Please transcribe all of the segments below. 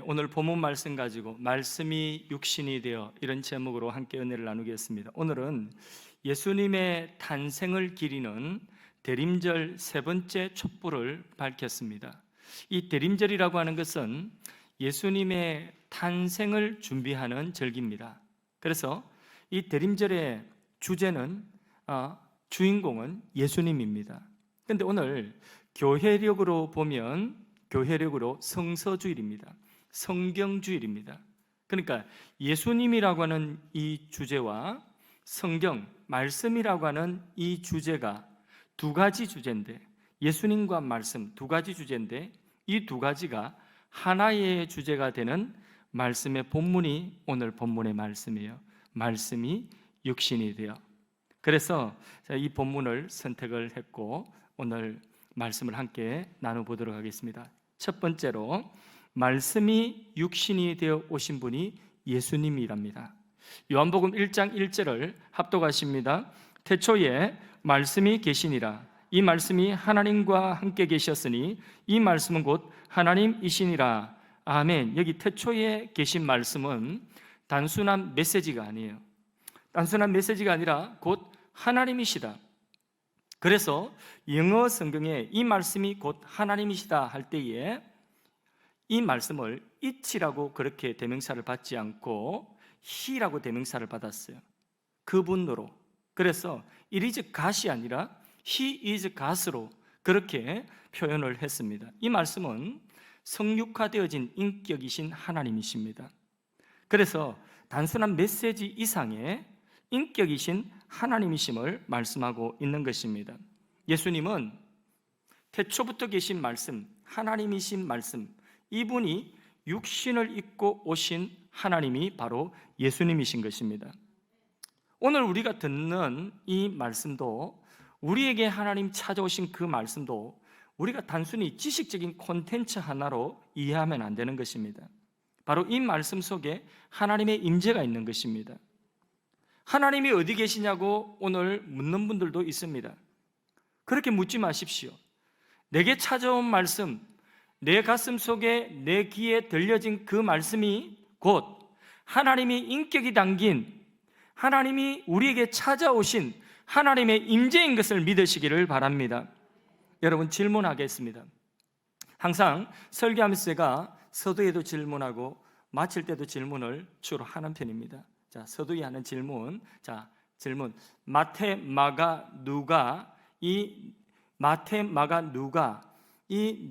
오늘 본문 말씀 가지고 말씀이 육신이 되어 이런 제목으로 함께 은혜를 나누겠습니다. 오늘은 예수님의 탄생을 기리는 대림절 세 번째 촛불을 밝혔습니다. 이 대림절이라고 하는 것은 예수님의 탄생을 준비하는 절기입니다. 그래서 이 대림절의 주제는 주인공은 예수님입니다. 그런데 오늘 교회력으로 보면 교회력으로 성서주일입니다. 성경주일입니다. 그러니까 예수님이라고 하는 이 주제와 성경, 말씀이라고 하는 이 주제가 두 가지 주제인데, 예수님과 말씀 두 가지 주제인데, 이 두 가지가 하나의 주제가 되는 말씀의 본문이 오늘 본문의 말씀이에요. 말씀이 육신이 되어. 그래서 이 본문을 선택을 했고 오늘 말씀을 함께 나눠보도록 하겠습니다. 첫 번째로 말씀이 육신이 되어 오신 분이 예수님이랍니다. 요한복음 1장 1절을 합독하십니다. 태초에 말씀이 계시니라. 이 말씀이 하나님과 함께 계셨으니 이 말씀은 곧 하나님이시니라. 아멘. 여기 태초에 계신 말씀은 단순한 메시지가 아니에요. 단순한 메시지가 아니라 곧 하나님이시다. 그래서 영어 성경에 이 말씀이 곧 하나님이시다 할 때에 이 말씀을 it이라고 그렇게 대명사를 받지 않고 he라고 대명사를 받았어요. 그분으로. 그래서 it is God이 아니라 he is God으로 그렇게 표현을 했습니다. 이 말씀은 성육화되어진 인격이신 하나님이십니다. 그래서 단순한 메시지 이상의 인격이신 하나님이심을 말씀하고 있는 것입니다. 예수님은 태초부터 계신 말씀, 하나님이신 말씀, 이분이 육신을 입고 오신 하나님이 바로 예수님이신 것입니다. 오늘 우리가 듣는 이 말씀도, 우리에게 하나님 찾아오신 그 말씀도 우리가 단순히 지식적인 콘텐츠 하나로 이해하면 안 되는 것입니다. 바로 이 말씀 속에 하나님의 임재가 있는 것입니다. 하나님이 어디 계시냐고 오늘 묻는 분들도 있습니다. 그렇게 묻지 마십시오. 내게 찾아온 말씀, 내 가슴 속에 내 귀에 들려진 그 말씀이 곧 하나님이 인격이 담긴, 하나님이 우리에게 찾아오신 하나님의 임재인 것을 믿으시기를 바랍니다. 여러분, 질문하겠습니다. 항상 설교하면서 제가 서두에도 질문하고 마칠 때도 질문을 주로 하는 편입니다. 자, 서두에 하는 질문. 자, 질문. 마태, 마가, 누가, 이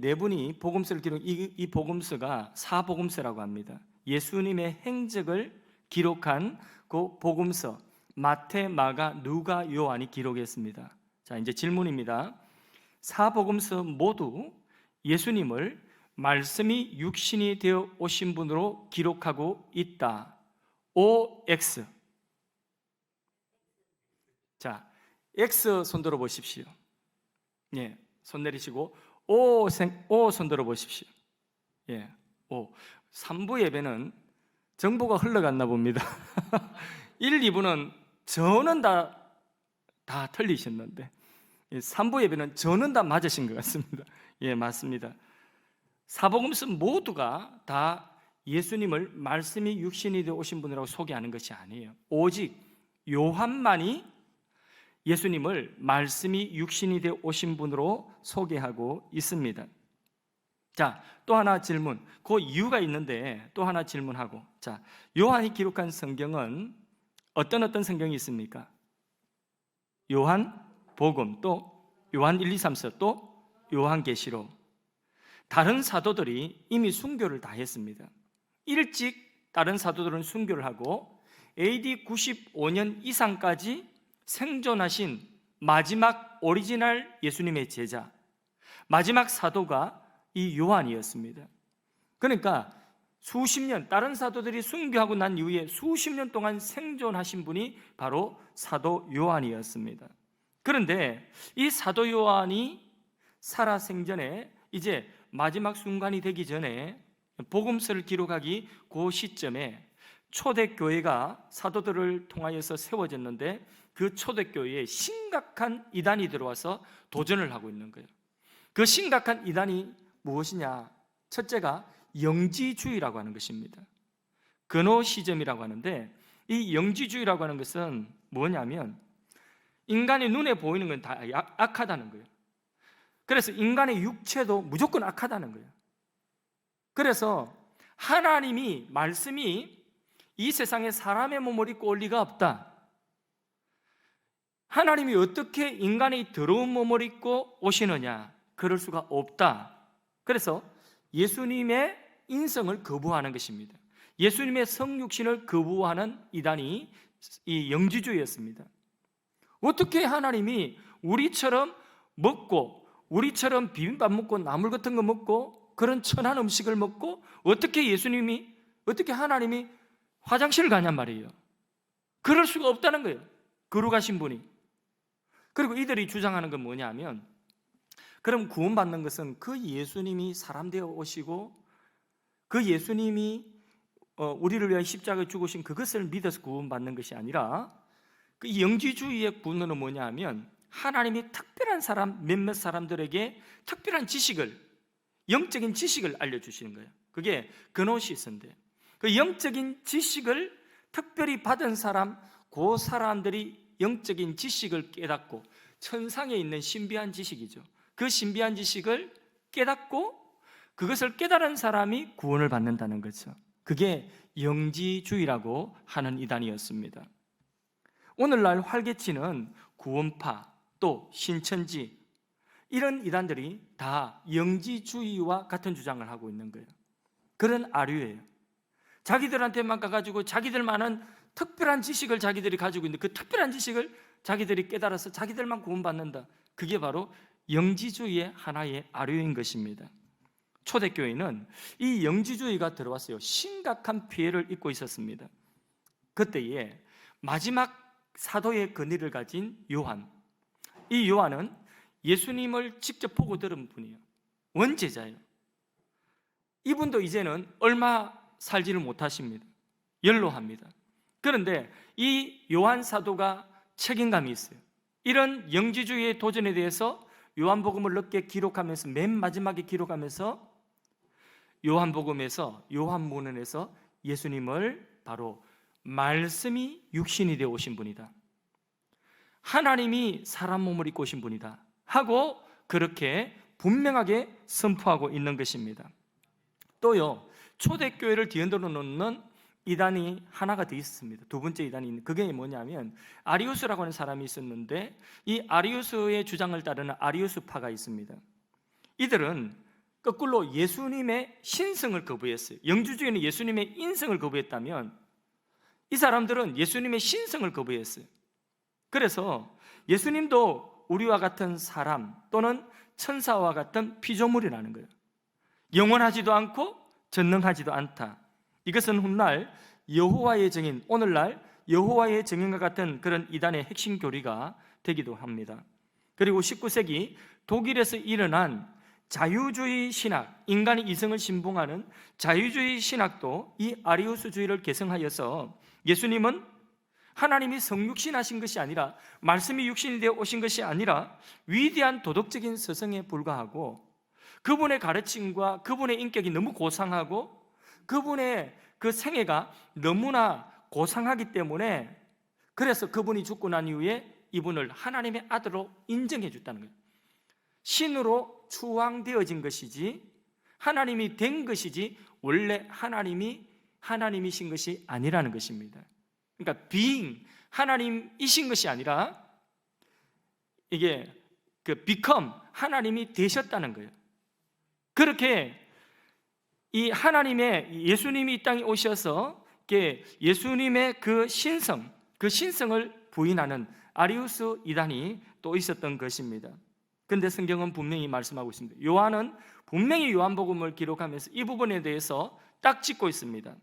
네 분이 복음서를 기록, 이 복음서가 사복음서라고 합니다. 예수님의 행적을 기록한 그 복음서, 마태, 마가, 누가, 요한이 기록했습니다. 자, 이제 질문입니다. 사복음서 모두 예수님을 말씀이 육신이 되어 오신 분으로 기록하고 있다. OX. 자, X 손 들어 보십시오. 예, 손 내리시고 O 손 들어 보십시오. 예, O. 3부 예배는 정보가 흘러갔나 봅니다. 1, 2부는 저는 다 틀리셨는데 3부 예배는 저는 다 맞으신 것 같습니다. 예, 맞습니다. 사복음서 모두가 다 예수님을 말씀이 육신이 되어 오신 분이라고 소개하는 것이 아니에요. 오직 요한만이 예수님을 말씀이 육신이 되어 오신 분으로 소개하고 있습니다. 자, 또 하나 질문. 그 이유가 있는데 또 하나 질문하고. 자, 요한이 기록한 성경은 어떤 성경이 있습니까? 요한복음, 또 요한 1, 2, 3서, 또 요한계시록. 다른 사도들이 이미 순교를 다 했습니다. 일찍 다른 사도들은 순교를 하고 AD 95년 이상까지 생존하신 마지막 오리지널 예수님의 제자, 마지막 사도가 이 요한이었습니다. 그러니까 수십 년, 다른 사도들이 순교하고 난 이후에 수십 년 동안 생존하신 분이 바로 사도 요한이었습니다. 그런데 이 사도 요한이 살아생전에 이제 마지막 순간이 되기 전에 복음서를 기록하기 그 시점에 초대교회가 사도들을 통하여서 세워졌는데 그 초대교회에 심각한 이단이 들어와서 도전을 하고 있는 거예요. 그 심각한 이단이 무엇이냐? 첫째가 영지주의라고 하는 것입니다. 근호시즘이라고 하는데, 이 영지주의라고 하는 것은 뭐냐면 인간의 눈에 보이는 건 다 악하다는 거예요. 그래서 인간의 육체도 무조건 악하다는 거예요. 그래서 하나님이, 말씀이 이 세상에 사람의 몸을 입고 올 리가 없다. 하나님이 어떻게 인간의 더러운 몸을 입고 오시느냐? 그럴 수가 없다. 그래서 예수님의 인성을 거부하는 것입니다. 예수님의 성육신을 거부하는 이단이 이 영지주의였습니다. 어떻게 하나님이 우리처럼 먹고, 우리처럼 비빔밥 먹고 나물 같은 거 먹고 그런 천한 음식을 먹고 어떻게 하나님이 화장실을 가냔 말이에요. 그럴 수가 없다는 거예요. 거룩하신 분이. 그리고 이들이 주장하는 건 뭐냐면, 그럼 구원받는 것은 그 예수님이 사람 되어 오시고 그 예수님이 우리를 위해 십자가에 죽으신 그것을 믿어서 구원받는 것이 아니라, 그 영지주의의 분노는 뭐냐면 하나님이 특별한 사람, 몇몇 사람들에게 특별한 지식을, 영적인 지식을 알려주시는 거예요. 그게 그노시스인데, 그 영적인 지식을 특별히 받은 사람, 그 사람들이 영적인 지식을 깨닫고, 천상에 있는 신비한 지식이죠. 그 신비한 지식을 깨닫고 그것을 깨달은 사람이 구원을 받는다는 거죠. 그게 영지주의라고 하는 이단이었습니다. 오늘날 활개치는 구원파, 또 신천지, 이런 이단들이 다 영지주의와 같은 주장을 하고 있는 거예요. 그런 아류예요. 자기들한테만 가가지고 자기들만은 특별한 지식을 자기들이 가지고 있는데, 그 특별한 지식을 자기들이 깨달아서 자기들만 구원받는다. 그게 바로 영지주의의 하나의 아류인 것입니다. 초대교회는 이 영지주의가 들어왔어요. 심각한 피해를 입고 있었습니다. 그때에 마지막 사도의 권위를 가진 요한, 이 요한은 예수님을 직접 보고 들은 분이에요. 원제자예요. 이분도 이제는 얼마 살지를 못하십니다. 연로합니다. 그런데 이 요한 사도가 책임감이 있어요. 이런 영지주의의 도전에 대해서 요한복음을 늦게 기록하면서, 맨 마지막에 기록하면서 요한복음에서, 요한문헌에서 예수님을 바로 말씀이 육신이 되어 오신 분이다, 하나님이 사람 몸을 입고 오신 분이다 하고 그렇게 분명하게 선포하고 있는 것입니다. 또요, 초대교회를 뒤흔들어 놓는 이단이 하나가 더 있습니다. 두 번째 이단이 있는, 그게 뭐냐면 아리우스라고 하는 사람이 있었는데, 이 아리우스의 주장을 따르는 아리우스파가 있습니다. 이들은 거꾸로 예수님의 신성을 거부했어요. 영주주의는 예수님의 인성을 거부했다면, 이 사람들은 예수님의 신성을 거부했어요. 그래서 예수님도 우리와 같은 사람 또는 천사와 같은 피조물이라는 거예요. 영원하지도 않고 전능하지도 않다. 이것은 훗날 여호와의 증인, 오늘날 여호와의 증인과 같은 그런 이단의 핵심 교리가 되기도 합니다. 그리고 19세기 독일에서 일어난 자유주의 신학, 인간의 이성을 신봉하는 자유주의 신학도 이 아리우스주의를 계승하여서 예수님은 하나님이 성육신하신 것이 아니라, 말씀이 육신이 되어 오신 것이 아니라 위대한 도덕적인 서성에 불과하고, 그분의 가르침과 그분의 인격이 너무 고상하고 그분의 그 생애가 너무나 고상하기 때문에, 그래서 그분이 죽고 난 이후에 이분을 하나님의 아들로 인정해 줬다는 거예요. 신으로 추앙되어진 것이지 하나님이 된 것이지 원래 하나님이신 것이 아니라는 것입니다. 그러니까 being, 하나님이신 것이 아니라 이게 become, 하나님이 되셨다는 거예요. 그렇게 이 하나님의, 예수님이 이 땅에 오셔서 예수님의 그 신성을 부인하는 아리우스 이단이 또 있었던 것입니다. 그런데 성경은 분명히 말씀하고 있습니다. 요한은 분명히 요한복음을 기록하면서 이 부분에 대해서 딱 짚고 있습니다.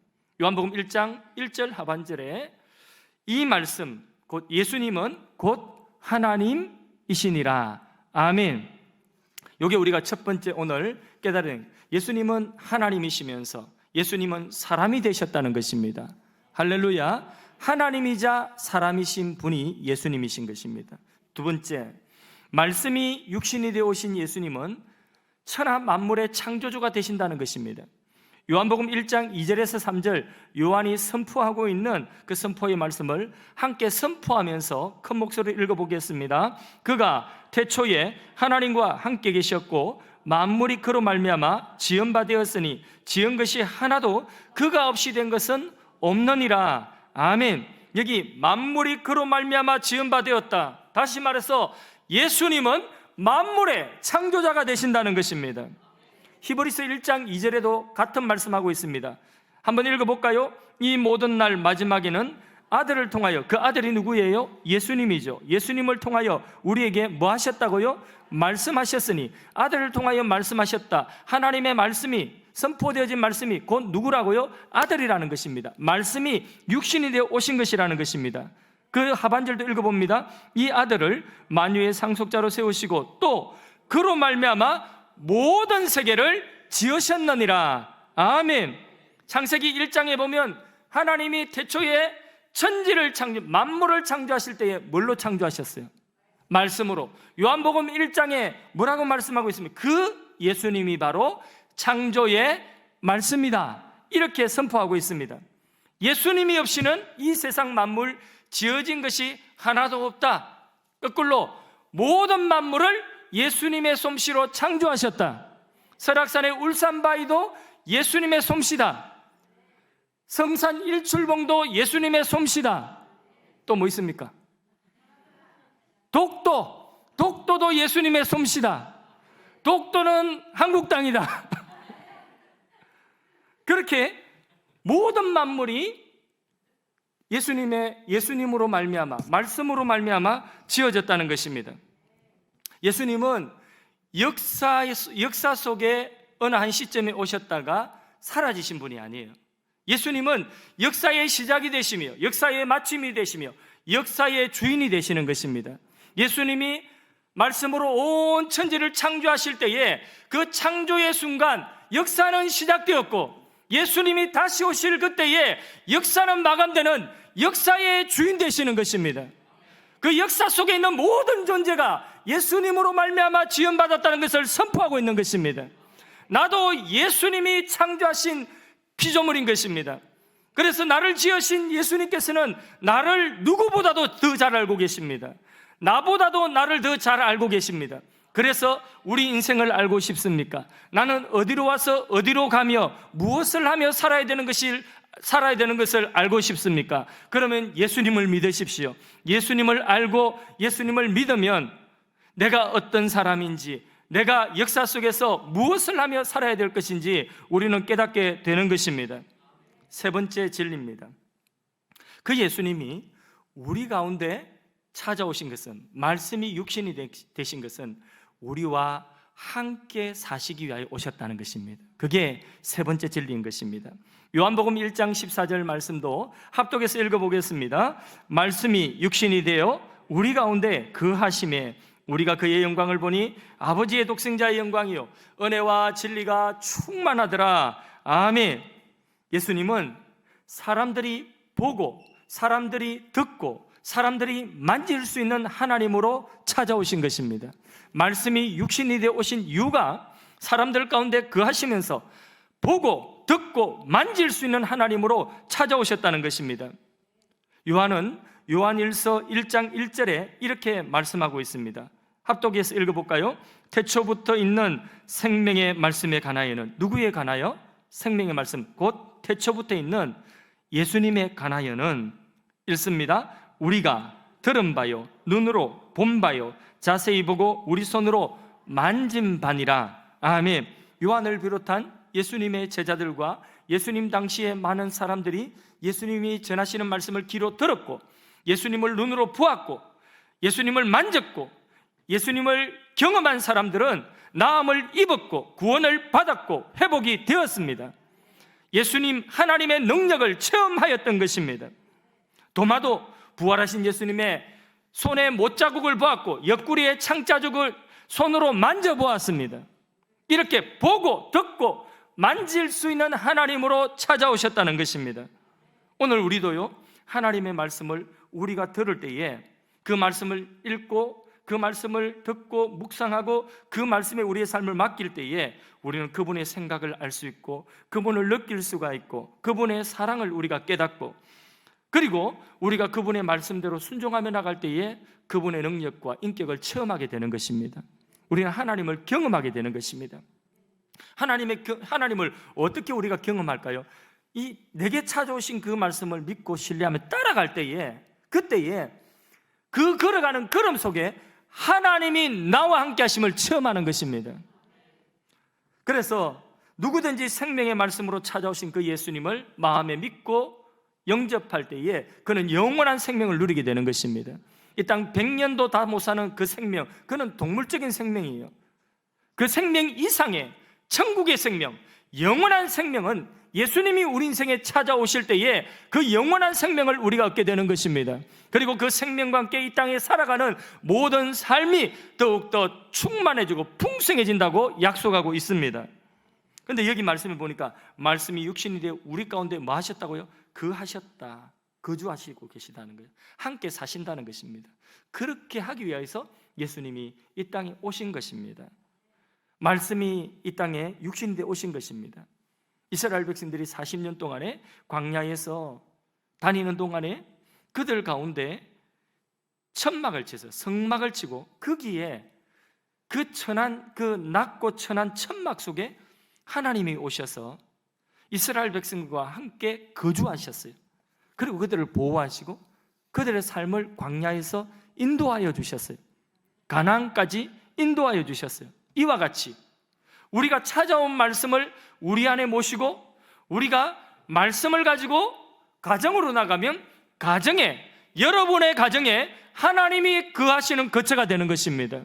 요한복음 1장 1절 하반절에 이 말씀, 곧 예수님은 곧 하나님이시니라. 아멘. 이게 우리가 첫 번째 오늘 깨달은, 예수님은 하나님이시면서 예수님은 사람이 되셨다는 것입니다. 할렐루야. 하나님이자 사람이신 분이 예수님이신 것입니다. 두 번째, 말씀이 육신이 되어 오신 예수님은 천하 만물의 창조주가 되신다는 것입니다. 요한복음 1장 2절에서 3절 요한이 선포하고 있는 그 선포의 말씀을 함께 선포하면서 큰 목소리로 읽어보겠습니다. 그가 태초에 하나님과 함께 계셨고 만물이 그로 말미암아 지은 바 되었으니 지은 것이 하나도 그가 없이 된 것은 없느니라. 아멘. 여기 만물이 그로 말미암아 지은 바 되었다. 다시 말해서 예수님은 만물의 창조자가 되신다는 것입니다. 히브리서 1장 2절에도 같은 말씀하고 있습니다. 한번 읽어볼까요? 이 모든 날 마지막에는 아들을 통하여, 그 아들이 누구예요? 예수님이죠. 예수님을 통하여 우리에게 뭐 하셨다고요? 말씀하셨으니, 아들을 통하여 말씀하셨다. 하나님의 말씀이, 선포되어진 말씀이 곧 누구라고요? 아들이라는 것입니다. 말씀이 육신이 되어 오신 것이라는 것입니다. 그 하반절도 읽어봅니다. 이 아들을 만유의 상속자로 세우시고 또 그로 말미암아 모든 세계를 지으셨느니라. 아멘. 창세기 1장에 보면 하나님이 태초에 천지를 만물을 창조하실 때에 뭘로 창조하셨어요? 말씀으로. 요한복음 1장에 뭐라고 말씀하고 있습니까? 그 예수님이 바로 창조의 말씀이다. 이렇게 선포하고 있습니다. 예수님이 없이는 이 세상 만물 지어진 것이 하나도 없다. 거꾸로 모든 만물을 예수님의 솜씨로 창조하셨다. 설악산의 울산바위도 예수님의 솜씨다. 성산 일출봉도 예수님의 솜씨다. 또 뭐 있습니까? 독도도 예수님의 솜씨다. 독도는 한국 땅이다. 그렇게 모든 만물이 예수님으로 말미암아, 말씀으로 말미암아 지어졌다는 것입니다. 예수님은 역사 속에 어느 한 시점에 오셨다가 사라지신 분이 아니에요. 예수님은 역사의 시작이 되시며 역사의 마침이 되시며 역사의 주인이 되시는 것입니다. 예수님이 말씀으로 온 천지를 창조하실 때에 그 창조의 순간 역사는 시작되었고, 예수님이 다시 오실 그때에 역사는 마감되는 역사의 주인 되시는 것입니다. 그 역사 속에 있는 모든 존재가 예수님으로 말미암아 지음받았다는 것을 선포하고 있는 것입니다. 나도 예수님이 창조하신 피조물인 것입니다. 그래서 나를 지으신 예수님께서는 나를 누구보다도 더 잘 알고 계십니다. 나보다도 나를 더 잘 알고 계십니다. 그래서 우리 인생을 알고 싶습니까? 나는 어디로 와서 어디로 가며 무엇을 하며 살아야 되는 것을 알고 싶습니까? 그러면 예수님을 믿으십시오. 예수님을 알고 예수님을 믿으면 내가 어떤 사람인지, 내가 역사 속에서 무엇을 하며 살아야 될 것인지 우리는 깨닫게 되는 것입니다. 세 번째 진리입니다. 그 예수님이 우리 가운데 찾아오신 것은, 말씀이 육신이 되신 것은 우리와 함께 사시기 위하여 오셨다는 것입니다. 그게 세 번째 진리인 것입니다. 요한복음 1장 14절 말씀도 합독해서 읽어보겠습니다. 말씀이 육신이 되어 우리 가운데 거하심에 우리가 그의 영광을 보니 아버지의 독생자의 영광이요 은혜와 진리가 충만하더라. 아멘. 예수님은 사람들이 보고 사람들이 듣고 사람들이 만질 수 있는 하나님으로 찾아오신 것입니다. 말씀이 육신이 되어 오신 이유가 사람들 가운데 거하시면서 보고 듣고 만질 수 있는 하나님으로 찾아오셨다는 것입니다. 요한은 요한일서 1장 1절에 이렇게 말씀하고 있습니다. 합독해서 읽어볼까요? 태초부터 있는 생명의 말씀에 관하여는, 누구에 관하여? 생명의 말씀, 곧 태초부터 있는 예수님에 관하여는 읽습니다. 우리가 들은 바요 눈으로 본 바요 자세히 보고 우리 손으로 만진 바니라. 아멘. 요한을 비롯한 예수님의 제자들과 예수님 당시에 많은 사람들이 예수님이 전하시는 말씀을 귀로 들었고, 예수님을 눈으로 보았고, 예수님을 만졌고, 예수님을 경험한 사람들은 나음을 입었고 구원을 받았고 회복이 되었습니다. 예수님 하나님의 능력을 체험하였던 것입니다. 도마도 부활하신 예수님의 손에 못자국을 보았고 옆구리에 창자국을 손으로 만져보았습니다. 이렇게 보고 듣고 만질 수 있는 하나님으로 찾아오셨다는 것입니다. 오늘 우리도요, 하나님의 말씀을 우리가 들을 때에 그 말씀을 읽고 그 말씀을 듣고 묵상하고 그 말씀에 우리의 삶을 맡길 때에 우리는 그분의 생각을 알 수 있고 그분을 느낄 수가 있고 그분의 사랑을 우리가 깨닫고 그리고 우리가 그분의 말씀대로 순종하며 나갈 때에 그분의 능력과 인격을 체험하게 되는 것입니다. 우리는 하나님을 경험하게 되는 것입니다. 하나님을 어떻게 우리가 경험할까요? 이 내게 찾아오신 그 말씀을 믿고 신뢰하며 따라갈 때에 그때에 그 걸어가는 걸음 속에 하나님이 나와 함께 하심을 체험하는 것입니다. 그래서 누구든지 생명의 말씀으로 찾아오신 그 예수님을 마음에 믿고 영접할 때에 그는 영원한 생명을 누리게 되는 것입니다. 이 땅 100년도 다 못 사는 그 생명, 그는 동물적인 생명이에요. 그 생명 이상의 천국의 생명, 영원한 생명은 예수님이 우리 인생에 찾아오실 때에 그 영원한 생명을 우리가 얻게 되는 것입니다. 그리고 그 생명과 함께 이 땅에 살아가는 모든 삶이 더욱더 충만해지고 풍성해진다고 약속하고 있습니다. 그런데 여기 말씀을 보니까 말씀이 육신이 되어 우리 가운데 뭐 하셨다고요? 거하셨다, 거주하시고 계시다는 거예요. 함께 사신다는 것입니다. 그렇게 하기 위해서 예수님이 이 땅에 오신 것입니다. 말씀이 이 땅에 육신이 되어 오신 것입니다. 이스라엘 백성들이 40년 동안에 광야에서 다니는 동안에 그들 가운데 천막을 쳐서 성막을 치고 거기에 그 천한 그 낮고 천한 천막 속에 하나님이 오셔서 이스라엘 백성과 함께 거주하셨어요. 그리고 그들을 보호하시고 그들의 삶을 광야에서 인도하여 주셨어요. 가나안까지 인도하여 주셨어요. 이와 같이 우리가 찾아온 말씀을 우리 안에 모시고 우리가 말씀을 가지고 가정으로 나가면 가정에, 여러분의 가정에 하나님이 거하시는 거처가 되는 것입니다.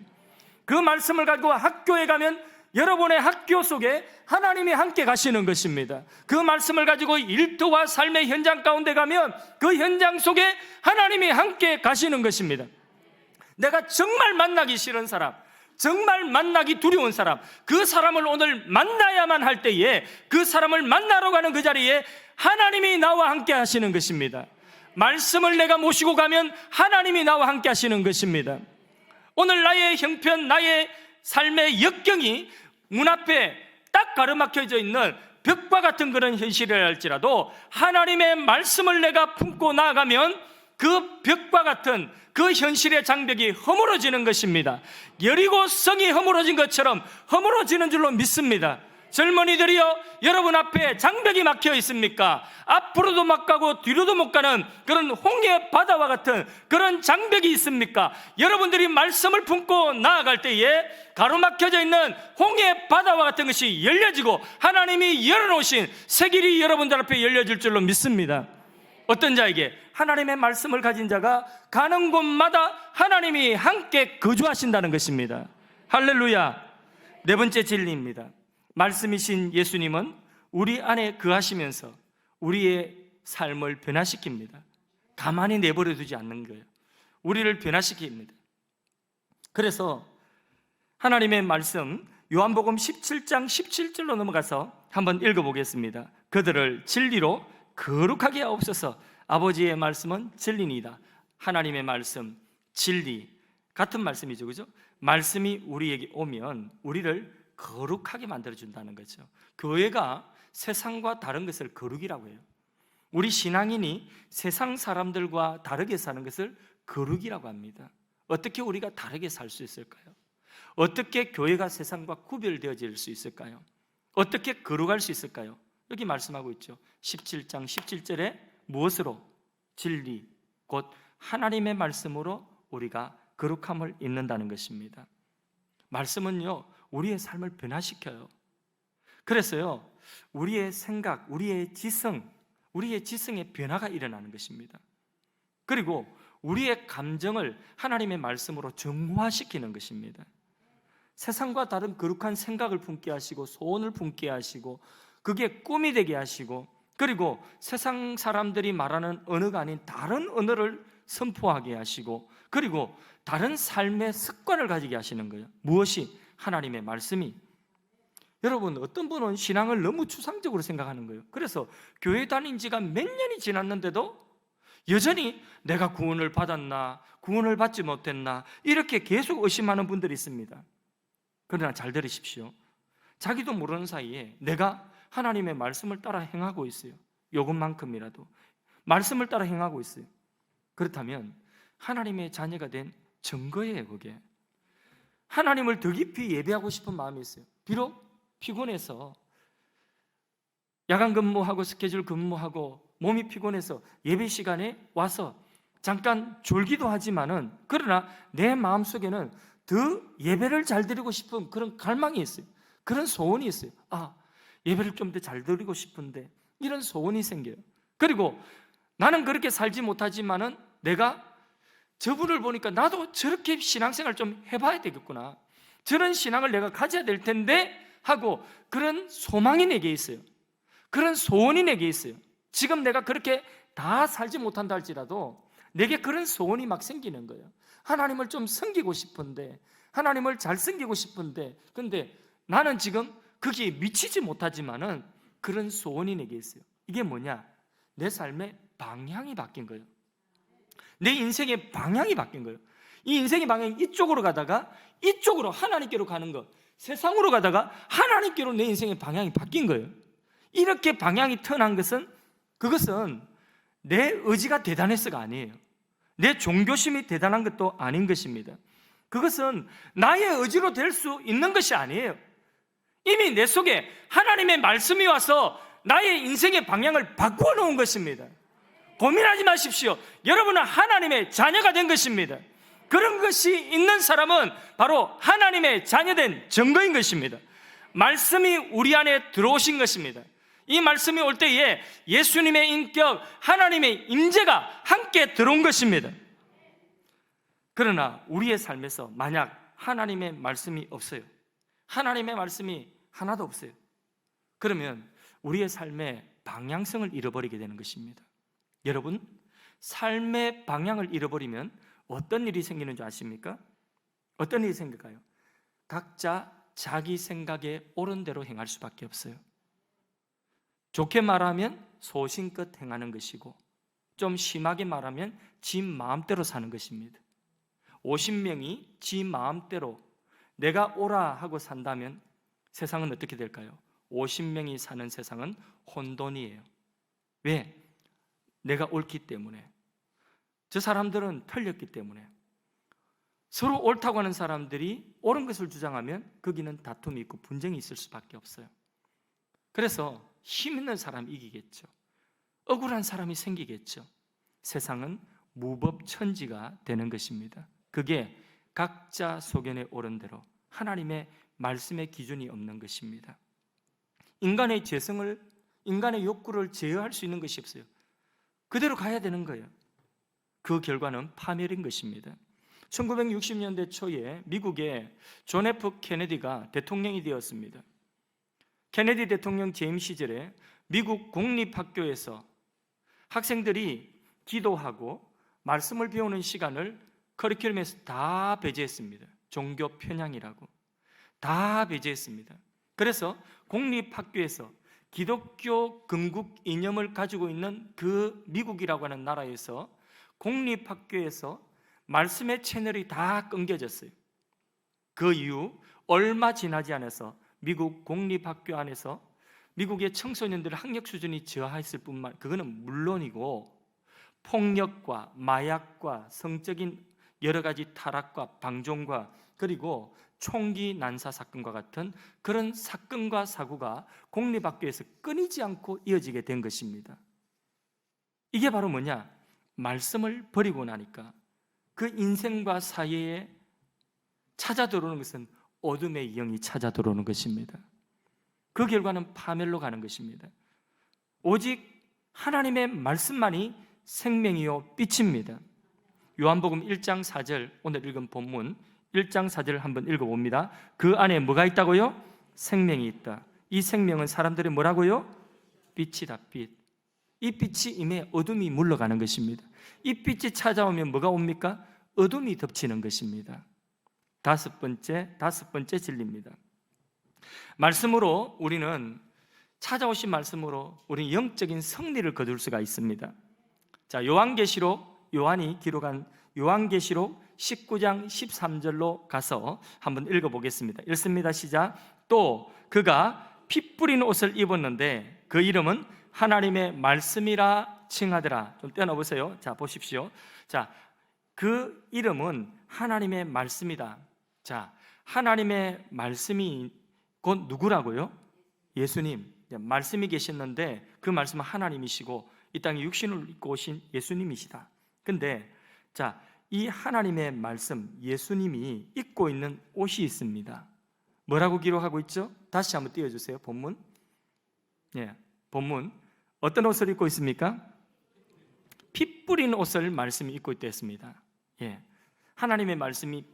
그 말씀을 가지고 학교에 가면 여러분의 학교 속에 하나님이 함께 가시는 것입니다. 그 말씀을 가지고 일터와 삶의 현장 가운데 가면 그 현장 속에 하나님이 함께 가시는 것입니다. 내가 정말 만나기 싫은 사람, 정말 만나기 두려운 사람, 그 사람을 오늘 만나야만 할 때에 그 사람을 만나러 가는 그 자리에 하나님이 나와 함께 하시는 것입니다. 말씀을 내가 모시고 가면 하나님이 나와 함께 하시는 것입니다. 오늘 나의 형편, 나의 삶의 역경이 문 앞에 딱 가로막혀져 있는 벽과 같은 그런 현실이라 할지라도 하나님의 말씀을 내가 품고 나아가면 그 벽과 같은 그 현실의 장벽이 허물어지는 것입니다. 여리고 성이 허물어진 것처럼 허물어지는 줄로 믿습니다. 젊은이들이여, 여러분 앞에 장벽이 막혀 있습니까? 앞으로도 못 가고 뒤로도 못 가는 그런 홍해 바다와 같은 그런 장벽이 있습니까? 여러분들이 말씀을 품고 나아갈 때에 가로막혀져 있는 홍해 바다와 같은 것이 열려지고 하나님이 열어놓으신 새 길이 여러분들 앞에 열려질 줄로 믿습니다. 어떤 자에게? 하나님의 말씀을 가진 자가 가는 곳마다 하나님이 함께 거주하신다는 것입니다. 할렐루야. 네 번째 진리입니다. 말씀이신 예수님은 우리 안에 거하시면서 우리의 삶을 변화시킵니다. 가만히 내버려 두지 않는 거예요. 우리를 변화시킵니다. 그래서 하나님의 말씀 요한복음 17장 17절로 넘어가서 한번 읽어보겠습니다. 그들을 진리로 거룩하게 하옵소서. 아버지의 말씀은 진리니이다. 하나님의 말씀, 진리 같은 말씀이죠, 그죠? 말씀이 우리에게 오면 우리를 거룩하게 만들어준다는 거죠. 교회가 세상과 다른 것을 거룩이라고 해요. 우리 신앙인이 세상 사람들과 다르게 사는 것을 거룩이라고 합니다. 어떻게 우리가 다르게 살 수 있을까요? 어떻게 교회가 세상과 구별되어질 수 있을까요? 어떻게 거룩할 수 있을까요? 여기 말씀하고 있죠. 17장 17절에 무엇으로? 진리, 곧 하나님의 말씀으로 우리가 거룩함을 잊는다는 것입니다. 말씀은요, 우리의 삶을 변화시켜요. 그래서요, 우리의 생각, 우리의 지성의 변화가 일어나는 것입니다. 그리고 우리의 감정을 하나님의 말씀으로 정화시키는 것입니다. 세상과 다른 거룩한 생각을 품게 하시고 소원을 품게 하시고 그게 꿈이 되게 하시고 그리고 세상 사람들이 말하는 언어가 아닌 다른 언어를 선포하게 하시고 그리고 다른 삶의 습관을 가지게 하시는 거예요. 무엇이? 하나님의 말씀이. 여러분, 어떤 분은 신앙을 너무 추상적으로 생각하는 거예요. 그래서 교회 다닌 지가 몇 년이 지났는데도 여전히 내가 구원을 받았나, 구원을 받지 못했나, 이렇게 계속 의심하는 분들이 있습니다. 그러나 잘 들으십시오. 자기도 모르는 사이에 내가 하나님의 말씀을 따라 행하고 있어요. 요것만큼이라도 말씀을 따라 행하고 있어요. 그렇다면 하나님의 자녀가 된 증거예요. 그게 하나님을 더 깊이 예배하고 싶은 마음이 있어요. 비록 피곤해서 야간 근무하고 스케줄 근무하고 몸이 피곤해서 예배 시간에 와서 잠깐 졸기도 하지만은, 그러나 내 마음속에는 더 예배를 잘 드리고 싶은 그런 갈망이 있어요. 그런 소원이 있어요. 예배를 좀 더 잘 드리고 싶은데, 이런 소원이 생겨요. 그리고 나는 그렇게 살지 못하지만은 내가 저분을 보니까 나도 저렇게 신앙생활 좀 해봐야 되겠구나, 저런 신앙을 내가 가져야 될 텐데 하고, 그런 소망이 내게 있어요. 그런 소원이 내게 있어요. 지금 내가 그렇게 다 살지 못한다 할지라도 내게 그런 소원이 막 생기는 거예요. 하나님을 좀 섬기고 싶은데, 하나님을 잘 섬기고 싶은데, 근데 나는 지금 거기에 미치지 못하지만은 그런 소원이 내게 있어요. 이게 뭐냐? 내 삶의 방향이 바뀐 거예요. 내 인생의 방향이 바뀐 거예요. 이 인생의 방향이 이쪽으로 가다가 이쪽으로 하나님께로 가는 것, 세상으로 가다가 하나님께로 내 인생의 방향이 바뀐 거예요. 이렇게 방향이 턴한 것은, 그것은 내 의지가 대단해서가 아니에요. 내 종교심이 대단한 것도 아닌 것입니다. 그것은 나의 의지로 될 수 있는 것이 아니에요. 이미 내 속에 하나님의 말씀이 와서 나의 인생의 방향을 바꾸어 놓은 것입니다. 고민하지 마십시오. 여러분은 하나님의 자녀가 된 것입니다. 그런 것이 있는 사람은 바로 하나님의 자녀된 증거인 것입니다. 말씀이 우리 안에 들어오신 것입니다. 이 말씀이 올 때에 예수님의 인격, 하나님의 임재가 함께 들어온 것입니다. 그러나 우리의 삶에서 만약 하나님의 말씀이 없어요, 하나님의 말씀이 하나도 없어요, 그러면 우리의 삶의 방향성을 잃어버리게 되는 것입니다. 여러분, 삶의 방향을 잃어버리면 어떤 일이 생기는 줄 아십니까? 어떤 일이 생길까요? 각자 자기 생각에 옳은 대로 행할 수밖에 없어요. 좋게 말하면 소신껏 행하는 것이고, 좀 심하게 말하면 지 마음대로 사는 것입니다. 50명이 지 마음대로 내가 오라 하고 산다면 세상은 어떻게 될까요? 50명이 사는 세상은 혼돈이에요. 왜? 내가 옳기 때문에. 저 사람들은 틀렸기 때문에. 서로 옳다고 하는 사람들이 옳은 것을 주장하면 거기는 다툼이 있고 분쟁이 있을 수밖에 없어요. 그래서 힘 있는 사람이 이기겠죠. 억울한 사람이 생기겠죠. 세상은 무법천지가 되는 것입니다. 그게 각자 소견에 옳은 대로 하나님의 말씀의 기준이 없는 것입니다. 인간의 죄성을, 인간의 욕구를 제어할 수 있는 것이 없어요. 그대로 가야 되는 거예요. 그 결과는 파멸인 것입니다. 1960년대 초에 미국의 존 F 케네디가 대통령이 되었습니다. 케네디 대통령 재임 시절에 미국 공립학교에서 학생들이 기도하고 말씀을 배우는 시간을 커리큘럼에서 다 배제했습니다. 종교 편향이라고 다 배제했습니다. 그래서 공립학교에서 기독교 건국 이념을 가지고 있는 그 미국이라고 하는 나라에서 공립학교에서 말씀의 채널이 다 끊겨졌어요. 그 이후 얼마 지나지 않아서 미국 공립학교 안에서 미국의 청소년들의 학력 수준이 저하했을 뿐만, 그거는 물론이고 폭력과 마약과 성적인 여러 가지 타락과 방종과 그리고 총기 난사 사건과 같은 그런 사건과 사고가 공립학교에서 끊이지 않고 이어지게 된 것입니다. 이게 바로 뭐냐? 말씀을 버리고 나니까 그 인생과 사이에 찾아 들어오는 것은 어둠의 영이 찾아 들어오는 것입니다. 그 결과는 파멸로 가는 것입니다. 오직 하나님의 말씀만이 생명이요 빛입니다. 요한복음 1장 4절, 오늘 읽은 본문 1장 4절을 한번 읽어봅니다. 그 안에 뭐가 있다고요? 생명이 있다. 이 생명은 사람들이 뭐라고요? 빛이다, 빛. 이 빛이 임해 어둠이 물러가는 것입니다. 이 빛이 찾아오면 뭐가 옵니까? 어둠이 덮치는 것입니다. 다섯 번째 진리입니다. 말씀으로 우리는, 찾아오신 말씀으로 우리는 영적인 승리를 거둘 수가 있습니다. 자, 요한이 기록한 요한계시록 19장 13절로 가서 한번 읽어보겠습니다. 읽습니다. 시작. 또 그가 피 뿌린 옷을 입었는데 그 이름은 하나님의 말씀이라 칭하더라. 좀 떼어놓으세요. 자, 보십시오. 자, 그 이름은 하나님의 말씀이다. 자, 하나님의 말씀이 곧 누구라고요? 예수님. 말씀이 계셨는데 그 말씀은 하나님이시고 이 땅에 육신을 입고 오신 예수님이시다. 근데 자, 이 하나님의 말씀, 예수님이 입고 있는 옷이 있습니다. 뭐라고 기록하고 있죠? 다시 한번 띄워주세요. 본문. 예, 본문. 어떤 옷을 입고 있습니까? 피 뿌린 옷을 말씀이 입고 있다 했습니다. 예, 하나님의 말씀이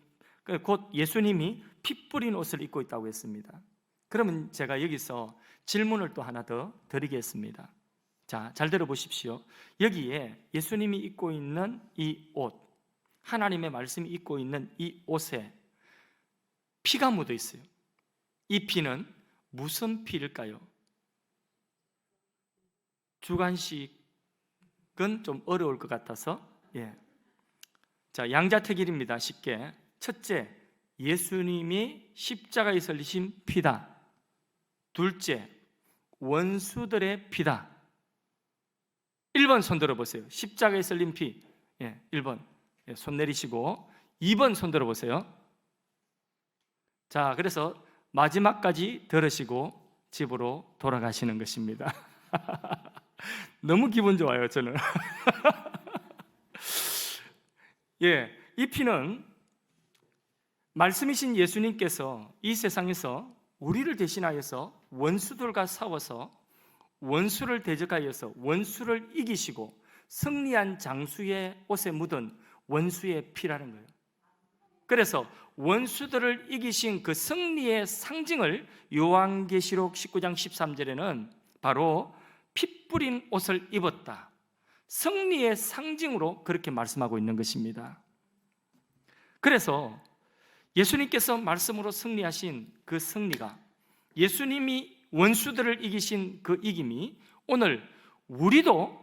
곧 예수님이 피 뿌린 옷을 입고 있다고 했습니다. 그러면 제가 여기서 질문을 또 하나 더 드리겠습니다. 자, 잘 들어보십시오. 여기에 예수님이 입고 있는 이 옷, 하나님의 말씀이 입고 있는 이 옷에 피가 묻어 있어요. 이 피는 무슨 피일까요? 주관식은 좀 어려울 것 같아서 자, 양자택일입니다. 쉽게. 첫째, 예수님이 십자가에 설리신 피다. 둘째, 원수들의 피다. 1번 손 들어보세요. 십자가에 설린 피. 1번 손 내리시고 2번 손 들어보세요. 자, 그래서 마지막까지 들으시고 집으로 돌아가시는 것입니다. 너무 기분 좋아요, 저는. 이 피는 말씀이신 예수님께서 이 세상에서 우리를 대신하여서 원수들과 싸워서 원수를 대적하여서 원수를 이기시고 승리한 장수의 옷에 묻은 원수의 피라는 거예요. 그래서 원수들을 이기신 그 승리의 상징을 요한계시록 19장 13절에는 바로 피 뿌린 옷을 입었다, 승리의 상징으로 그렇게 말씀하고 있는 것입니다. 그래서 예수님께서 말씀으로 승리하신 그 승리가, 예수님이 원수들을 이기신 그 이김이 오늘 우리도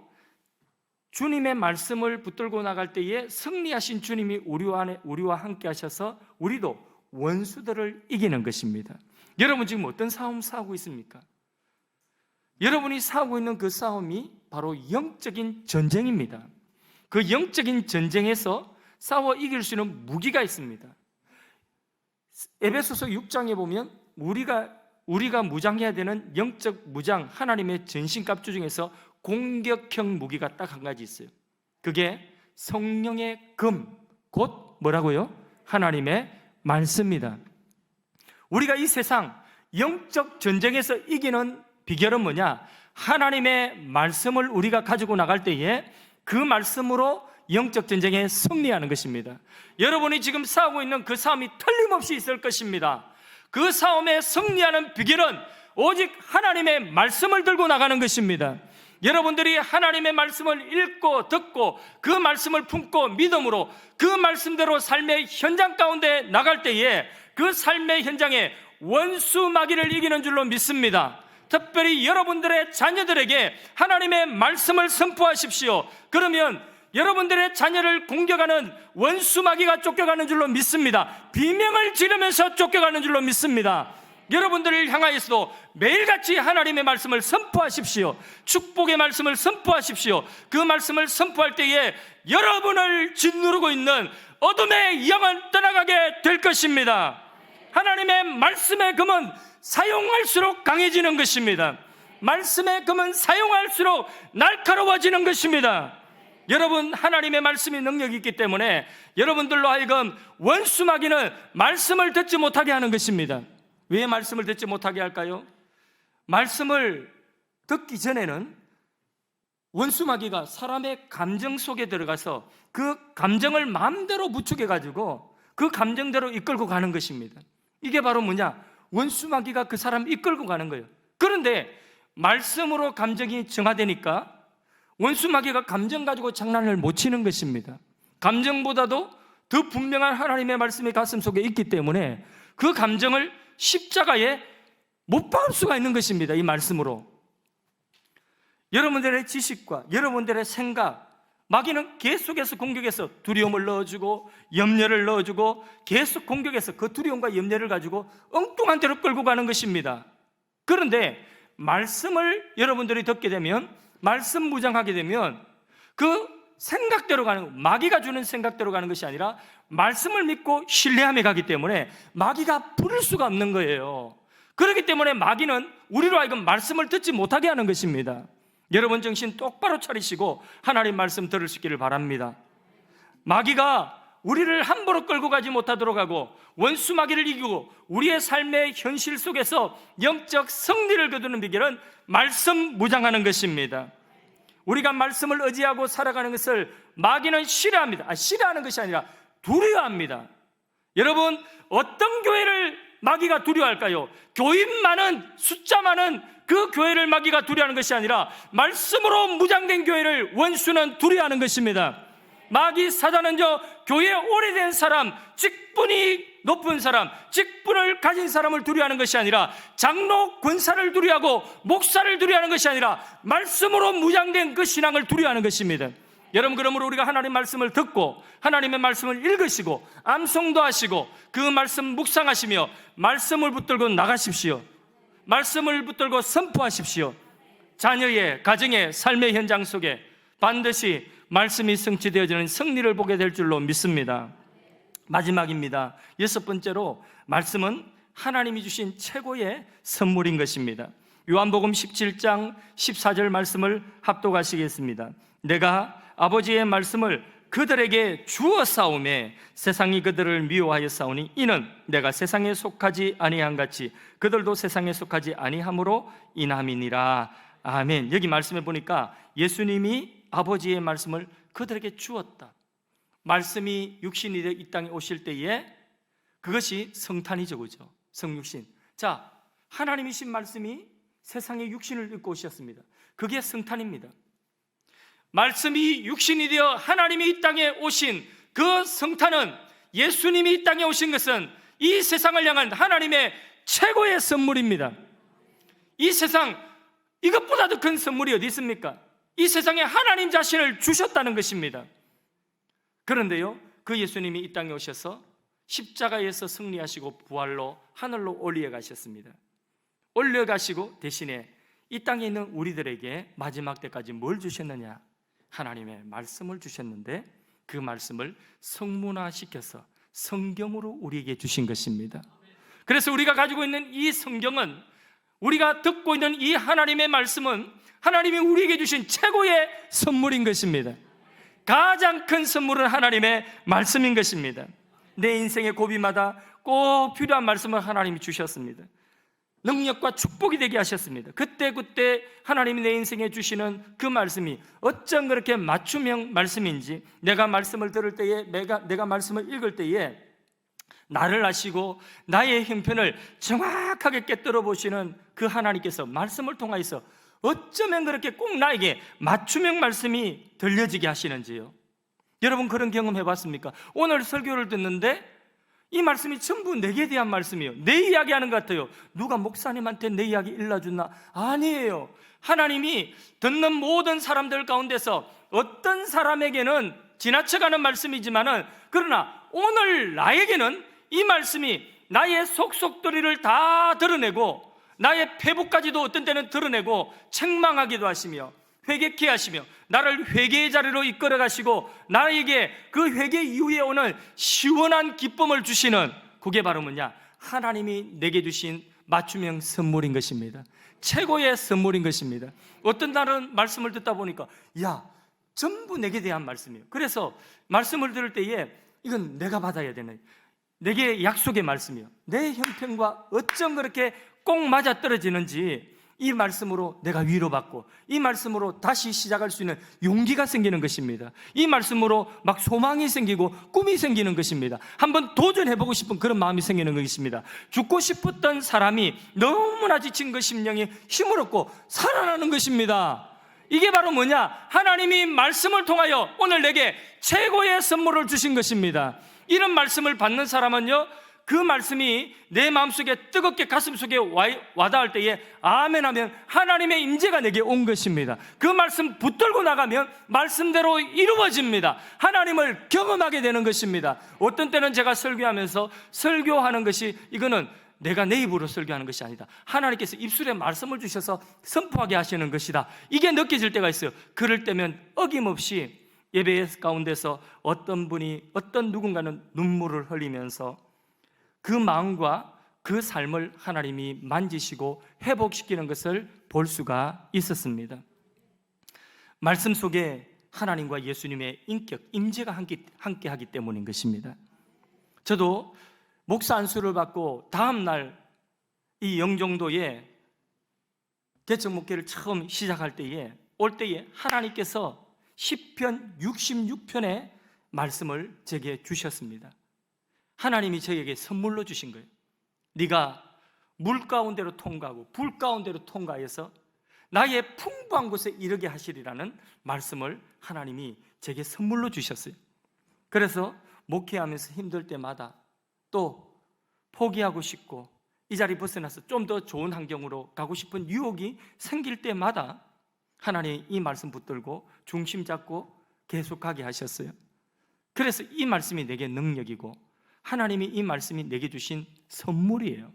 주님의 말씀을 붙들고 나갈 때에 승리하신 주님이 우리와 함께 하셔서 우리도 원수들을 이기는 것입니다. 여러분 지금 어떤 싸움 싸우고 있습니까? 여러분이 싸우고 있는 그 싸움이 바로 영적인 전쟁입니다. 그 영적인 전쟁에서 싸워 이길 수 있는 무기가 있습니다. 에베소서 6장에 보면 우리가 무장해야 되는 영적 무장, 하나님의 전신갑주 중에서 공격형 무기가 딱 한 가지 있어요. 그게 성령의 금, 곧 뭐라고요? 하나님의 말씀입니다. 우리가 이 세상 영적 전쟁에서 이기는 비결은 뭐냐? 하나님의 말씀을 우리가 가지고 나갈 때에 그 말씀으로 영적 전쟁에 승리하는 것입니다. 여러분이 지금 싸우고 있는 그 싸움이 틀림없이 있을 것입니다. 그 싸움에 승리하는 비결은 오직 하나님의 말씀을 들고 나가는 것입니다. 여러분들이 하나님의 말씀을 읽고 듣고 그 말씀을 품고 믿음으로 그 말씀대로 삶의 현장 가운데 나갈 때에 그 삶의 현장에 원수 마귀를 이기는 줄로 믿습니다. 특별히 여러분들의 자녀들에게 하나님의 말씀을 선포하십시오. 그러면 여러분들의 자녀를 공격하는 원수 마귀가 쫓겨가는 줄로 믿습니다. 비명을 지르면서 쫓겨가는 줄로 믿습니다. 여러분들을 향하여서도 매일같이 하나님의 말씀을 선포하십시오. 축복의 말씀을 선포하십시오. 그 말씀을 선포할 때에 여러분을 짓누르고 있는 어둠의 영은 떠나가게 될 것입니다. 하나님의 말씀의 금은 사용할수록 강해지는 것입니다. 말씀의 금은 사용할수록 날카로워지는 것입니다. 여러분, 하나님의 말씀이 능력이 있기 때문에 여러분들로 하여금 원수 마귀는 말씀을 듣지 못하게 하는 것입니다. 왜 말씀을 듣지 못하게 할까요? 말씀을 듣기 전에는 원수 마귀가 사람의 감정 속에 들어가서 그 감정을 마음대로 부추겨가지고 그 감정대로 이끌고 가는 것입니다. 이게 바로 뭐냐? 원수 마귀가 그 사람을 이끌고 가는 거예요. 그런데 말씀으로 감정이 정화되니까 원수 마귀가 감정 가지고 장난을 못 치는 것입니다. 감정보다도 더 분명한 하나님의 말씀이 가슴 속에 있기 때문에 그 감정을 십자가에 못 박을 수가 있는 것입니다. 이 말씀으로 여러분들의 지식과 여러분들의 생각, 마귀는 계속해서 공격해서 두려움을 넣어주고 염려를 넣어주고 계속 공격해서 그 두려움과 염려를 가지고 엉뚱한 데로 끌고 가는 것입니다. 그런데 말씀을 여러분들이 듣게 되면, 말씀 무장하게 되면 그 생각대로 가는, 마귀가 주는 생각대로 가는 것이 아니라 말씀을 믿고 신뢰하며 가기 때문에 마귀가 부를 수가 없는 거예요. 그렇기 때문에 마귀는 우리로 하여금 말씀을 듣지 못하게 하는 것입니다. 여러분 정신 똑바로 차리시고 하나님 말씀 들을 수 있기를 바랍니다. 마귀가 우리를 함부로 끌고 가지 못하도록 하고 원수 마귀를 이기고 우리의 삶의 현실 속에서 영적 승리를 거두는 비결은 말씀 무장하는 것입니다. 우리가 말씀을 의지하고 살아가는 것을 마귀는 싫어합니다. 싫어하는 것이 아니라 두려워합니다. 여러분, 어떤 교회를 마귀가 두려워할까요? 교인 많은, 숫자 많은 그 교회를 마귀가 두려워하는 것이 아니라 말씀으로 무장된 교회를 원수는 두려워하는 것입니다. 마귀 사단은 교회에 오래된 사람, 직분이 높은 사람, 직분을 가진 사람을 두려워하는 것이 아니라 장로 권사를 두려워하고 목사를 두려워하는 것이 아니라 말씀으로 무장된 그 신앙을 두려워하는 것입니다. 여러분, 그러므로 우리가 하나님 말씀을 듣고 하나님의 말씀을 읽으시고 암송도 하시고 그 말씀 묵상하시며 말씀을 붙들고 나가십시오. 말씀을 붙들고 선포하십시오. 자녀의 가정의 삶의 현장 속에 반드시 말씀이 성취되어지는 승리를 보게 될 줄로 믿습니다. 마지막입니다. 6번째로, 말씀은 하나님이 주신 최고의 선물인 것입니다. 요한복음 17장 14절 말씀을 합독하시겠습니다. 내가 아버지의 말씀을 그들에게 주었사오매 세상이 그들을 미워하였사오니 이는 내가 세상에 속하지 아니한 같이 그들도 세상에 속하지 아니함으로 인함이니라. 아멘. 여기 말씀해 보니까 예수님이 아버지의 말씀을 그들에게 주었다. 말씀이 육신이 되어 이 땅에 오실 때에 그것이 성탄이죠, 그죠? 성육신. 자, 하나님이신 말씀이 세상에 육신을 입고 오셨습니다. 그게 성탄입니다. 말씀이 육신이 되어 하나님이 이 땅에 오신 그 성탄은, 예수님이 이 땅에 오신 것은 이 세상을 향한 하나님의 최고의 선물입니다. 이 세상, 이것보다 더 큰 선물이 어디 있습니까? 이 세상에 하나님 자신을 주셨다는 것입니다. 그런데요, 그 예수님이 이 땅에 오셔서 십자가에서 승리하시고 부활로 하늘로 올려가셨습니다. 올려가시고 대신에 이 땅에 있는 우리들에게 마지막 때까지 뭘 주셨느냐? 하나님의 말씀을 주셨는데 그 말씀을 성문화시켜서 성경으로 우리에게 주신 것입니다. 그래서 우리가 가지고 있는 이 성경은, 우리가 듣고 있는 이 하나님의 말씀은 하나님이 우리에게 주신 최고의 선물인 것입니다. 가장 큰 선물은 하나님의 말씀인 것입니다. 내 인생의 고비마다 꼭 필요한 말씀을 하나님이 주셨습니다. 능력과 축복이 되게 하셨습니다. 그때 하나님이 내 인생에 주시는 그 말씀이 어쩜 그렇게 맞춤형 말씀인지, 내가 말씀을 들을 때에, 내가 말씀을 읽을 때에 나를 아시고 나의 형편을 정확하게 깨뜨려 보시는 그 하나님께서 말씀을 통하여서 어쩌면 그렇게 꼭 나에게 맞춤형 말씀이 들려지게 하시는지요. 여러분, 그런 경험 해봤습니까? 오늘 설교를 듣는데 이 말씀이 전부 내게 대한 말씀이에요. 내 이야기하는 것 같아요. 누가 목사님한테 내 이야기 일러줬나? 아니에요. 하나님이 듣는 모든 사람들 가운데서 어떤 사람에게는 지나쳐가는 말씀이지만은, 그러나 오늘 나에게는 이 말씀이 나의 속속들이를 다 드러내고 나의 패부까지도 어떤 때는 드러내고 책망하기도 하시며 회개케 하시며 나를 회개의 자리로 이끌어 가시고 나에게 그 회개 이후에 오는 시원한 기쁨을 주시는, 그게 바로 뭐냐? 하나님이 내게 주신 맞춤형 선물인 것입니다. 최고의 선물인 것입니다. 어떤 날은 말씀을 듣다 보니까 전부 내게 대한 말씀이에요. 그래서 말씀을 들을 때에 이건 내가 받아야 되는, 내게 약속의 말씀이에요. 내 형편과 어쩜 그렇게 꼭 맞아떨어지는지 이 말씀으로 내가 위로받고 이 말씀으로 다시 시작할 수 있는 용기가 생기는 것입니다. 이 말씀으로 막 소망이 생기고 꿈이 생기는 것입니다. 한번 도전해보고 싶은 그런 마음이 생기는 것입니다. 죽고 싶었던 사람이 너무나 지친 그 심령이 힘을 얻고 살아나는 것입니다. 이게 바로 뭐냐? 하나님이 말씀을 통하여 오늘 내게 최고의 선물을 주신 것입니다. 이런 말씀을 받는 사람은요, 그 말씀이 내 마음속에 뜨겁게 가슴속에 와닿을 때에 아멘 하면 하나님의 임재가 내게 온 것입니다. 그 말씀 붙들고 나가면 말씀대로 이루어집니다. 하나님을 경험하게 되는 것입니다. 어떤 때는 제가 설교하면서 설교하는 것이 이거는 내가 내 입으로 설교하는 것이 아니다, 하나님께서 입술에 말씀을 주셔서 선포하게 하시는 것이다, 이게 느껴질 때가 있어요. 그럴 때면 어김없이 예배 가운데서 어떤 누군가는 눈물을 흘리면서 그 마음과 그 삶을 하나님이 만지시고 회복시키는 것을 볼 수가 있었습니다. 말씀 속에 하나님과 예수님의 인격, 임재가 함께하기 때문인 것입니다. 저도 목사 안수를 받고 다음 날 이 영종도에 개척 목회를 처음 시작할 때에 올 때에 하나님께서 시편 66편의 말씀을 제게 주셨습니다. 하나님이 저에게 선물로 주신 거예요. 네가 물 가운데로 통과하고 불 가운데로 통과해서 나의 풍부한 곳에 이르게 하시리라는 말씀을 하나님이 제게 선물로 주셨어요. 그래서 목회하면서 힘들 때마다 또 포기하고 싶고 이 자리 벗어나서 좀 더 좋은 환경으로 가고 싶은 유혹이 생길 때마다 하나님이 이 말씀 붙들고 중심 잡고 계속하게 하셨어요. 그래서 이 말씀이 내게 능력이고 하나님이 이 말씀이 내게 주신 선물이에요.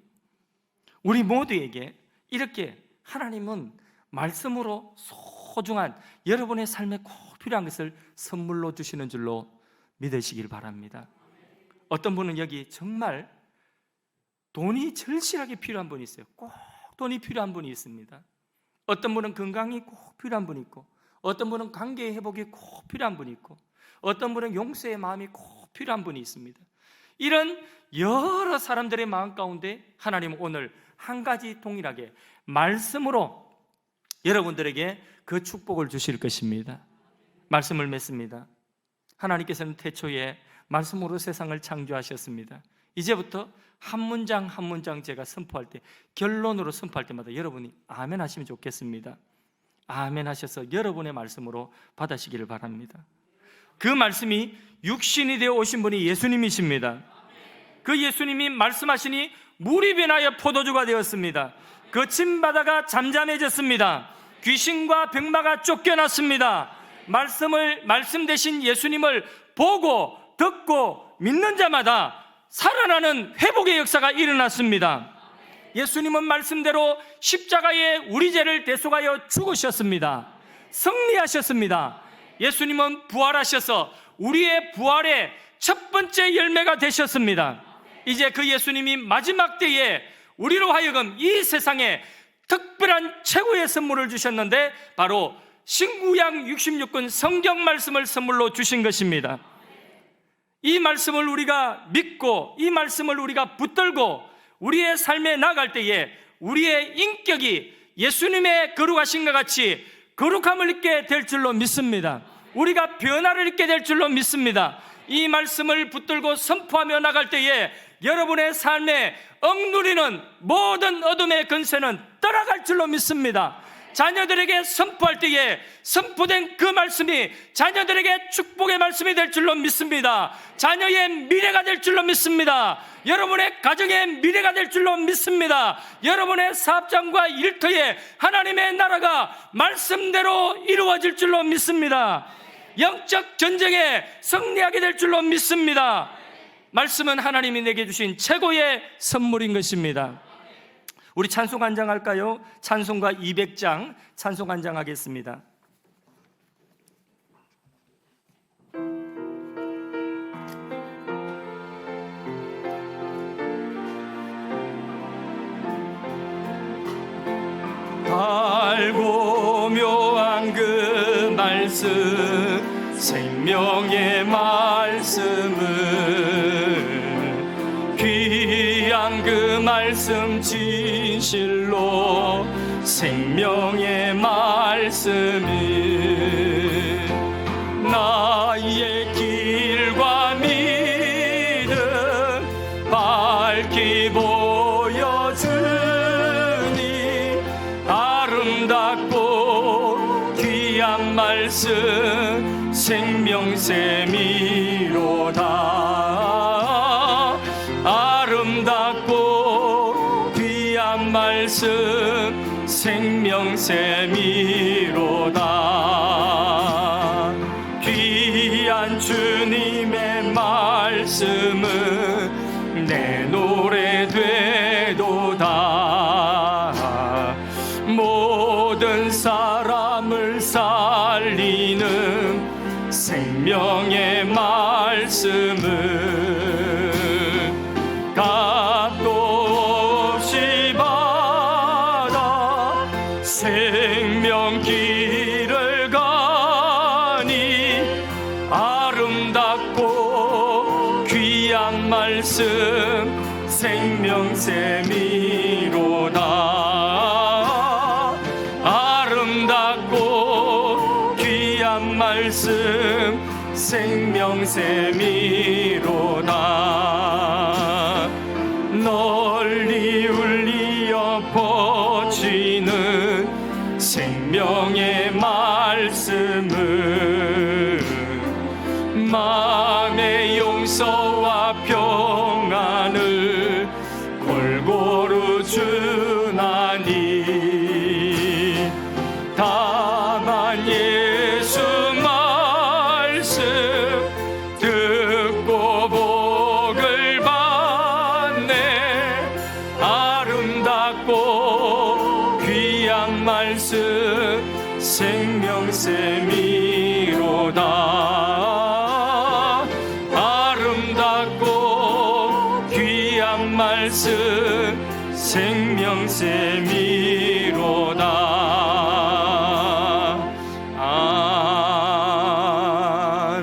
우리 모두에게 이렇게 하나님은 말씀으로 소중한 여러분의 삶에 꼭 필요한 것을 선물로 주시는 줄로 믿으시길 바랍니다. 어떤 분은 여기 정말 돈이 절실하게 필요한 분이 있어요. 꼭 돈이 필요한 분이 있습니다. 어떤 분은 건강이 꼭 필요한 분이 있고, 어떤 분은 관계 회복이 꼭 필요한 분이 있고, 어떤 분은 용서의 마음이 꼭 필요한 분이 있습니다. 이런 여러 사람들의 마음 가운데 하나님은 오늘 한 가지 동일하게 말씀으로 여러분들에게 그 축복을 주실 것입니다. 말씀을 맺습니다. 하나님께서는 태초에 말씀으로 세상을 창조하셨습니다. 이제부터 한 문장 한 문장 제가 선포할 때, 결론으로 선포할 때마다 여러분이 아멘 하시면 좋겠습니다. 아멘 하셔서 여러분의 말씀으로 받으시기를 바랍니다. 그 말씀이 육신이 되어 오신 분이 예수님이십니다. 그 예수님이 말씀하시니 물이 변하여 포도주가 되었습니다. 거친 바다가 잠잠해졌습니다. 귀신과 병마가 쫓겨났습니다. 말씀 대신 예수님을 보고 듣고 믿는 자마다 살아나는 회복의 역사가 일어났습니다. 예수님은 말씀대로 십자가에 우리 죄를 대속하여 죽으셨습니다. 승리하셨습니다. 예수님은 부활하셔서 우리의 부활의 첫 번째 열매가 되셨습니다. 이제 그 예수님이 마지막 때에 우리로 하여금 이 세상에 특별한 최고의 선물을 주셨는데 바로 신구약 66권 성경 말씀을 선물로 주신 것입니다. 이 말씀을 우리가 믿고 이 말씀을 우리가 붙들고 우리의 삶에 나아갈 때에 우리의 인격이 예수님의 거룩하신과 같이 거룩함을 입게 될 줄로 믿습니다. 우리가 변화를 입게 될 줄로 믿습니다. 이 말씀을 붙들고 선포하며 나갈 때에 여러분의 삶에 억누리는 모든 어둠의 근세는 떠나갈 줄로 믿습니다. 자녀들에게 선포할 때에 선포된 그 말씀이 자녀들에게 축복의 말씀이 될 줄로 믿습니다. 자녀의 미래가 될 줄로 믿습니다. 여러분의 가정의 미래가 될 줄로 믿습니다. 여러분의 사업장과 일터에 하나님의 나라가 말씀대로 이루어질 줄로 믿습니다. 영적 전쟁에 승리하게 될 줄로 믿습니다. 말씀은 하나님이 내게 주신 최고의 선물인 것입니다. 우리 찬송 간장할까요? 찬송가 200장 찬송 간장하겠습니다. 달고 묘한 그 말씀, 생명의 말씀을, 귀한 그 말씀 진실로 생명의 말씀이 나의 길과 믿음 밝히 보여주니 아름답고 귀한 말씀 생명샘이로다. 생명샘이로다. 귀한 주님의 말씀은 내 노래 되도다. 모든 사람을 살리는 생명의 말씀은 값도 없이 받아 생명길을 가니 아름답고 귀한 말씀 생명샘이로다. 아름답고 귀한 말씀 생명샘이로다. 널리 울리어 퍼지는 생명의 말씀은 마음의 용서와 평안을 골고루 주나니 다만 예수 말씀 듣고 복을 받네. 아름답고 귀한 말씀 생명샘이로다. 아름답고 귀한 말씀 생명샘이로다.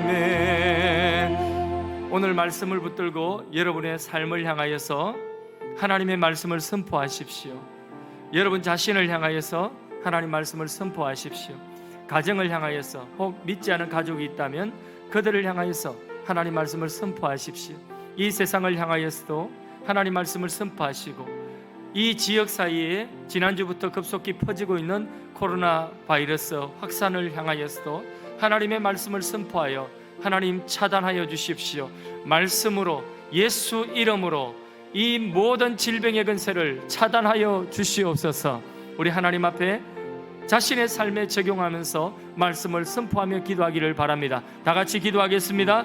아멘. 오늘 말씀을 붙들고 여러분의 삶을 향하여서 하나님의 말씀을 선포하십시오. 여러분 자신을 향하여서 하나님 말씀을 선포하십시오. 가정을 향하여서, 혹 믿지 않은 가족이 있다면 그들을 향하여서 하나님 말씀을 선포하십시오. 이 세상을 향하여서도 하나님 말씀을 선포하시고, 이 지역 사이에 지난주부터 급속히 퍼지고 있는 코로나 바이러스 확산을 향하여서도 하나님의 말씀을 선포하여 하나님 차단하여 주십시오. 말씀으로, 예수 이름으로 이 모든 질병의 근세를 차단하여 주시옵소서. 우리 하나님 앞에 자신의 삶에 적용하면서 말씀을 선포하며 기도하기를 바랍니다. 다 같이 기도하겠습니다.